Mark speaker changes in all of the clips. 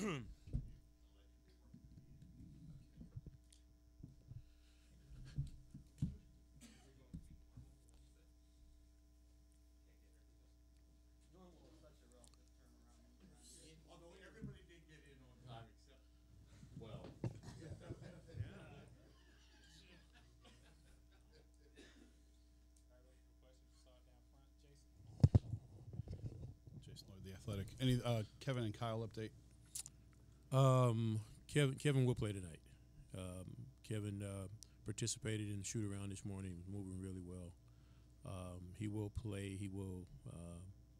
Speaker 1: Although everybody did get in on time except.
Speaker 2: Well,
Speaker 3: Jason Lloyd, the Athletic. Any Kevin and Kyle update?
Speaker 2: Kevin will play tonight. Kevin participated in the shoot around this morning, moving really well. He will play. He will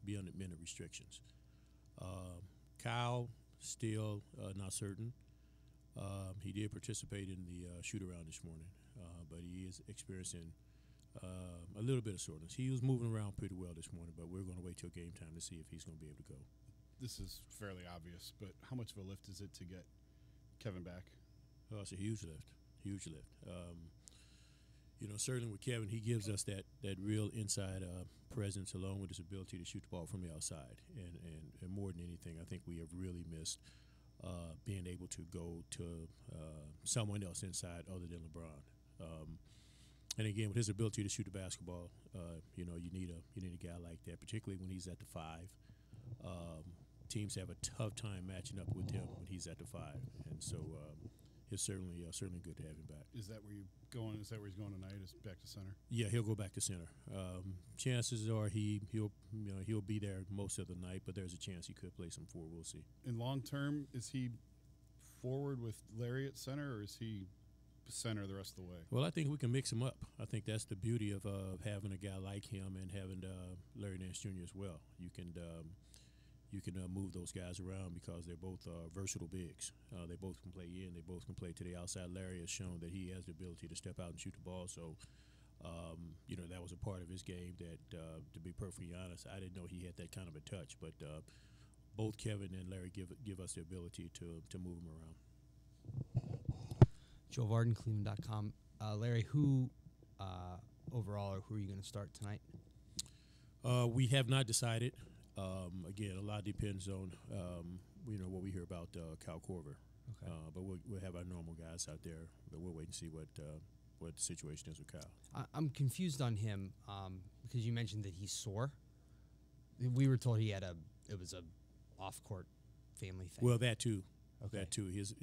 Speaker 2: be under minute restrictions. Kyle still not certain. He did participate in the shoot around this morning, but he is experiencing a little bit of soreness. He was moving around pretty well this morning, but we're going to wait till game time to see if he's going to be able to go.
Speaker 3: This is fairly obvious, but how much of a lift is it to get Kevin back?
Speaker 2: Oh, it's a huge lift. Huge lift. Certainly with Kevin, he gives us that real inside presence along with his ability to shoot the ball from the outside. And more than anything, I think we have really missed being able to go to someone else inside other than LeBron. And again, with his ability to shoot the basketball, you need a guy like that, particularly when he's at the 5. Teams have a tough time matching up with him when he's at the 5, and so it's certainly good to have him back.
Speaker 3: Is that where you going? Is that where he's going tonight? Is back to center?
Speaker 2: Yeah, he'll go back to center. Chances are he'll be there most of the night, but there's a chance he could play some 4. We'll see.
Speaker 3: In long term, is he forward with Larry at center, or is he center the rest of the way?
Speaker 2: Well, I think we can mix him up. I think that's the beauty of having a guy like him and having Larry Nance Jr. as well. You can move those guys around because they're both versatile bigs. They both can play in. They both can play to the outside. Larry has shown that he has the ability to step out and shoot the ball. So, that was a part of his game that, to be perfectly honest, I didn't know he had that kind of a touch. But both Kevin and Larry give us the ability to move him around.
Speaker 4: Joe Varden, Cleveland.com. Larry, who overall or who are you going to start tonight?
Speaker 2: We have not decided. Again, a lot depends on what we hear about Kyle Korver.
Speaker 4: Okay.
Speaker 2: But we'll have our normal guys out there, but we'll wait and see what the situation is with Kyle.
Speaker 4: I'm confused on him because you mentioned that he's sore. We were told it was a off-court family thing.
Speaker 2: Well, that too.
Speaker 4: Okay.
Speaker 2: That too. He's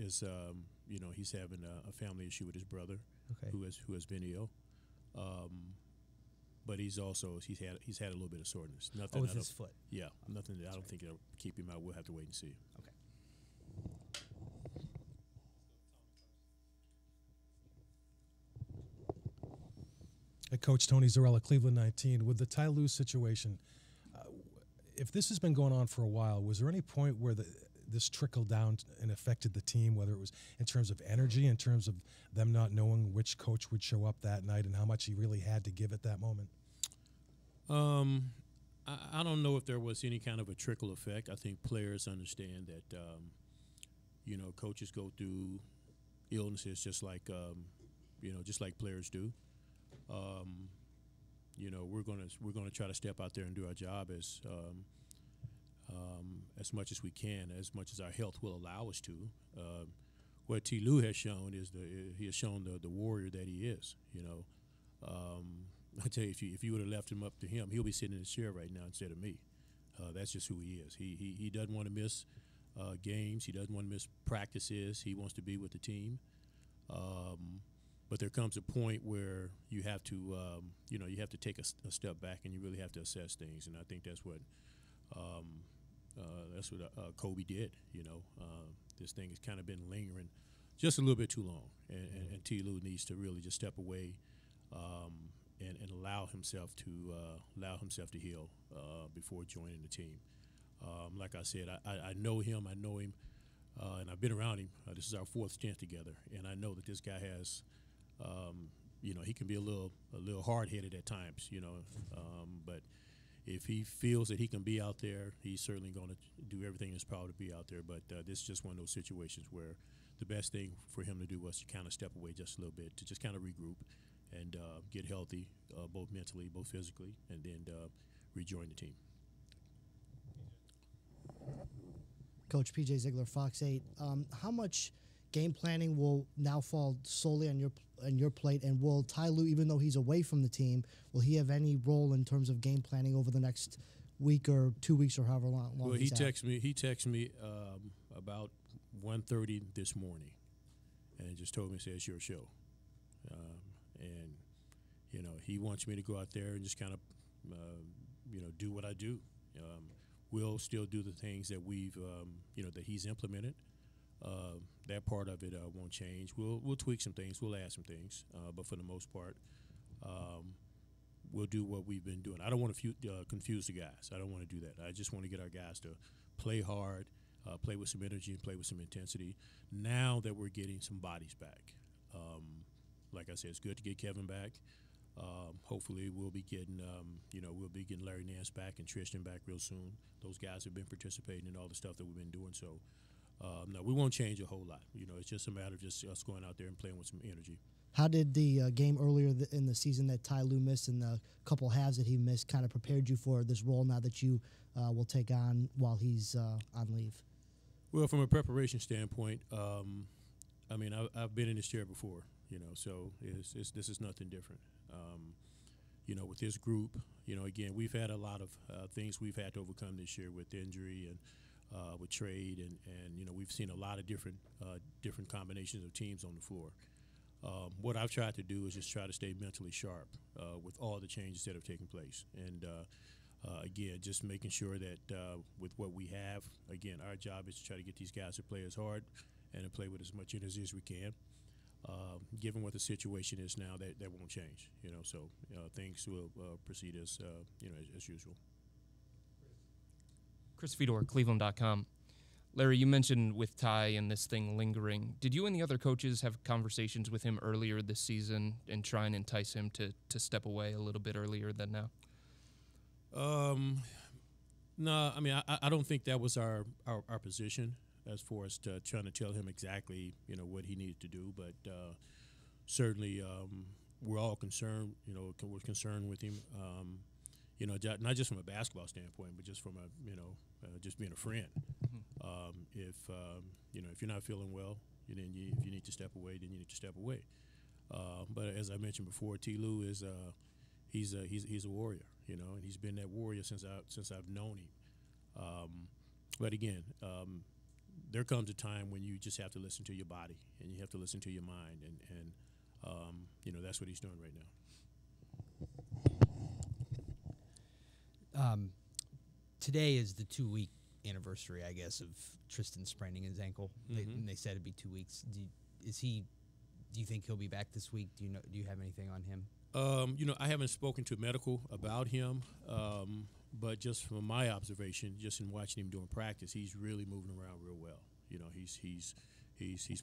Speaker 2: having a family issue with his brother,
Speaker 4: okay,
Speaker 2: who has been ill. But he's had a little bit of soreness. Nothing.
Speaker 4: With his foot.
Speaker 2: Yeah, nothing. I don't think it'll keep him out. We'll have to wait and see.
Speaker 4: Okay.
Speaker 5: Coach Tony Zarella, Cleveland 19. With the Ty Lue situation, if this has been going on for a while, was there any point where this trickled down and affected the team, whether it was in terms of energy, in terms of them not knowing which coach would show up that night and how much he really had to give at that moment?
Speaker 2: I don't know if there was any kind of a trickle effect. I think players understand that, coaches go through illnesses just like players do. We're gonna try to step out there and do our job as much as we can, as much as our health will allow us to. What T. Lue has shown is he has shown the warrior that he is. I tell you, if you would have left him up to him, he'll be sitting in his chair right now instead of me. That's just who he is. He doesn't want to miss games. He doesn't want to miss practices. He wants to be with the team. But there comes a point where you have to take a step back and you really have to assess things. And I think that's what Kobe did. This thing has kind of been lingering just a little bit too long, and T. Lue needs to really just step away and allow himself to heal before joining the team. Like I said, I know him. And I've been around him. This is our 4th stint together, and I know that this guy has. He can be a little hard-headed at times, but if he feels that he can be out there, he's certainly going to do everything in his power to be out there. But this is just one of those situations where the best thing for him to do was to kind of step away just a little bit, to just kind of regroup and get healthy, both mentally, both physically, and then rejoin the team.
Speaker 6: Coach PJ Ziegler, Fox 8. How much game planning will now fall solely on your plate, and will Ty Lue, even though he's away from the team, will he have any role in terms of game planning over the next week or 2 weeks or however long?
Speaker 2: Well, he texted me. He texted me about 1:30 this morning, and just told me, "Say it's your show," and he wants me to go out there and just kind of do what I do. We'll still do the things that we've that he's implemented. That part of it won't change. We'll tweak some things. We'll add some things, but for the most part, we'll do what we've been doing. I don't want to confuse the guys. I don't want to do that. I just want to get our guys to play hard, play with some energy, and play with some intensity. Now that we're getting some bodies back, like I said, it's good to get Kevin back. Hopefully, we'll be getting Larry Nance back and Tristan back real soon. Those guys have been participating in all the stuff that we've been doing. So, no, we won't change a whole lot. It's just a matter of just us going out there and playing with some energy.
Speaker 6: How did the game earlier in the season that Ty Lue missed and the couple halves that he missed kind of prepared you for this role now that you will take on while he's on leave?
Speaker 2: Well, from a preparation standpoint, I've been in this chair before, so this is nothing different. With this group, again, we've had a lot of things we've had to overcome this year with injury and with trade, and we've seen a lot of different combinations of teams on the floor. What I've tried to do is just try to stay mentally sharp with all the changes that have taken place. And, again, just making sure that with what we have, again, our job is to try to get these guys to play as hard and to play with as much energy as we can. Given what the situation is now, that won't change, so things will proceed as usual.
Speaker 7: Chris Fedor, Cleveland.com. Larry, you mentioned with Ty and this thing lingering. Did you and the other coaches have conversations with him earlier this season and try and entice him to step away a little bit earlier than now?
Speaker 2: No, I don't think that was our position as far as trying to tell him exactly, what he needed to do. But certainly we're all concerned, we're concerned with him, not just from a basketball standpoint, but just from just being a friend. If you're not feeling well, if you need to step away, then you need to step away. But as I mentioned before, T. Lue is he's a warrior, and he's been that warrior since I've known him. But again, there comes a time when you just have to listen to your body and you have to listen to your mind, and that's what he's doing right now.
Speaker 4: Today is the 2-week anniversary, I guess, of Tristan spraining his ankle.
Speaker 2: Mm-hmm.
Speaker 4: They said it'd be 2 weeks. Do you think he'll be back this week? Do you have anything on him?
Speaker 2: I haven't spoken to medical about him, but just from my observation, just in watching him doing practice, he's really moving around real well. He's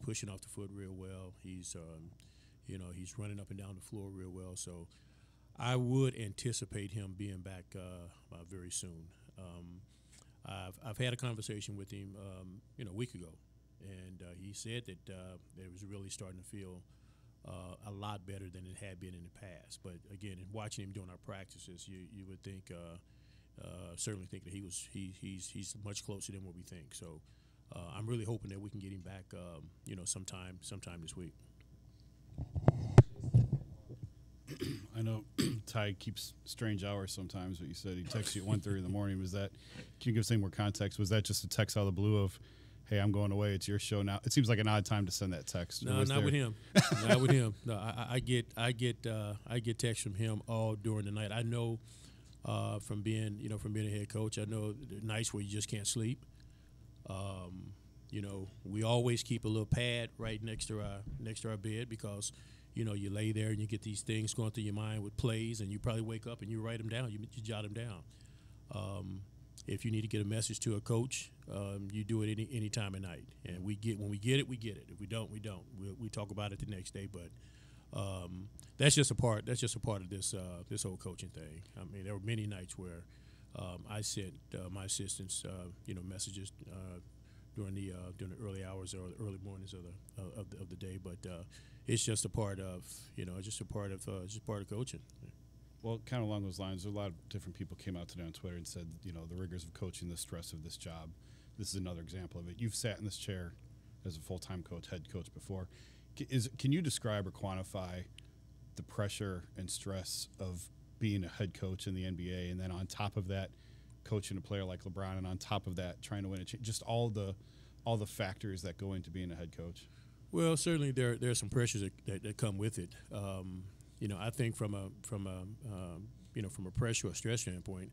Speaker 2: pushing off the foot real well. He's running up and down the floor real well. So I would anticipate him being back very soon. I've had a conversation with him, a week ago, and he said that it was really starting to feel a lot better than it had been in the past. But again, in watching him during our practices, you would think, certainly think that he's much closer than what we think. So I'm really hoping that we can get him back, sometime this week.
Speaker 3: I know Ty keeps strange hours sometimes, but you said he texts you at 1:30 in the morning. Can you give us any more context? Was that just a text out of the blue of, hey, I'm going away, it's your show now? It seems like an odd time to send that text.
Speaker 2: No, not with him. Not with him. No, I get texts from him all during the night. I know from being a head coach, I know the nights where you just can't sleep. We always keep a little pad right next to our bed because you lay there and you get these things going through your mind with plays, and you probably wake up and you write them down. You jot them down. If you need to get a message to a coach, you do it any time of night. And when we get it, we get it. If we don't, we don't. We talk about it the next day. But that's just a part. That's just a part of this whole coaching thing. There were many nights where I sent my assistants, messages during the early hours or the early mornings of the day. But it's just a part of coaching.
Speaker 3: Well, kind of along those lines, a lot of different people came out today on Twitter and said, the rigors of coaching, the stress of this job. this is another example of it. You've sat in this chair as a full-time coach, head coach before. Can you describe or quantify the pressure and stress of being a head coach in the NBA, and then on top of that, coaching a player like LeBron, and on top of that, trying to win just all the factors that go into being a head coach?
Speaker 2: Well, certainly there are some pressures that come with it. I think from a pressure or stress standpoint,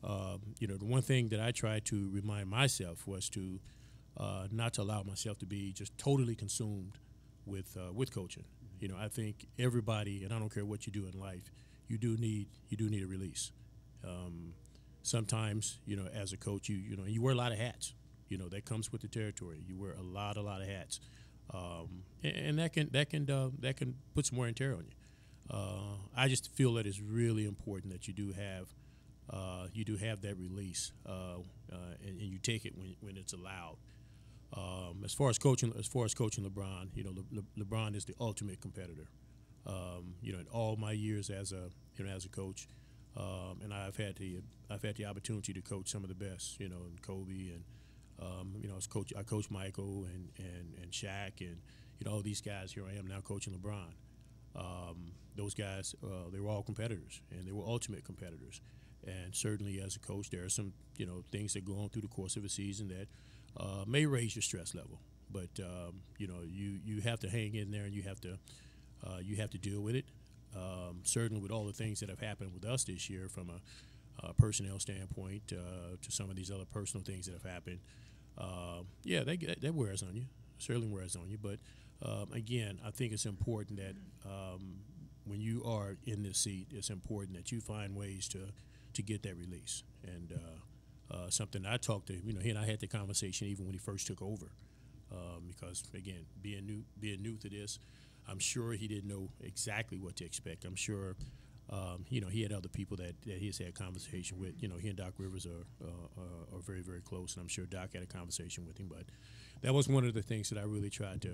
Speaker 2: the one thing that I tried to remind myself was to not to allow myself to be just totally consumed with coaching. I think everybody, and I don't care what you do in life, you do need a release. Sometimes, as a coach, you wear a lot of hats. That comes with the territory. You wear a lot of hats, and that can put some wear and tear on you. I just feel that it's really important that you do have that release, and you take it when it's allowed. As far as coaching LeBron, LeBron is the ultimate competitor. In all my years as a coach, and I've had the opportunity to coach some of the best, and Kobe, and I coached Michael and Shaq, and all these guys. Here I am now coaching LeBron. Those guys, they were all competitors, and they were ultimate competitors. And certainly, as a coach, there are some things that go on through the course of a season that may raise your stress level. But you have to hang in there, and you have to deal with it. Certainly, with all the things that have happened with us this year, from a personnel standpoint to some of these other personal things that have happened, that wears on you. Certainly wears on you. But again, I think it's important that when you are in this seat, it's important that you find ways to get that release. And something I talked to, he and I had the conversation even when he first took over, because again, being new to this, I'm sure he didn't know exactly what to expect. I'm sure, he had other people that he's had conversation with. He and Doc Rivers are very, very close, and I'm sure Doc had a conversation with him. But that was one of the things that I really tried to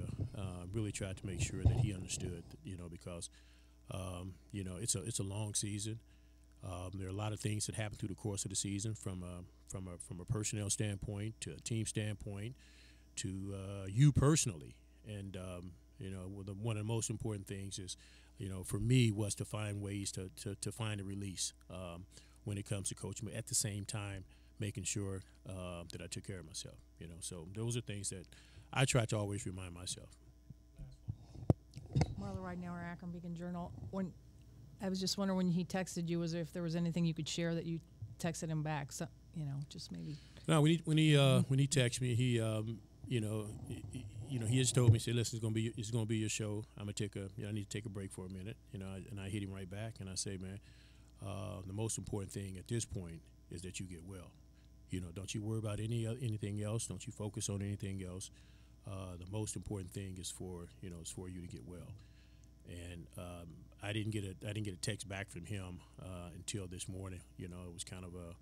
Speaker 2: make sure that he understood. Because it's a long season. There are a lot of things that happen through the course of the season, from a personnel standpoint to a team standpoint to you personally. And one of the most important things is, for me, was to find ways to find a release when it comes to coaching, but at the same time making sure that I took care of myself. So those are things that I try to always remind myself.
Speaker 8: Marla Ridenour, Akron Beacon Journal. When I was just wondering, when he texted you, if there was anything you could share that you texted him back? So, just maybe. No,
Speaker 2: when he texted me, he he just told me, said, "Listen, it's gonna be your show. I need to take a break for a minute." And I hit him right back, and I say, "Man, the most important thing at this point is that you get well. Don't you worry about anything else. Don't you focus on anything else. The most important thing is for you to get well." And I didn't get a text back from him until this morning. It was kind of a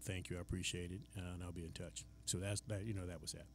Speaker 2: thank you, I appreciate it, and I'll be in touch. So that was that.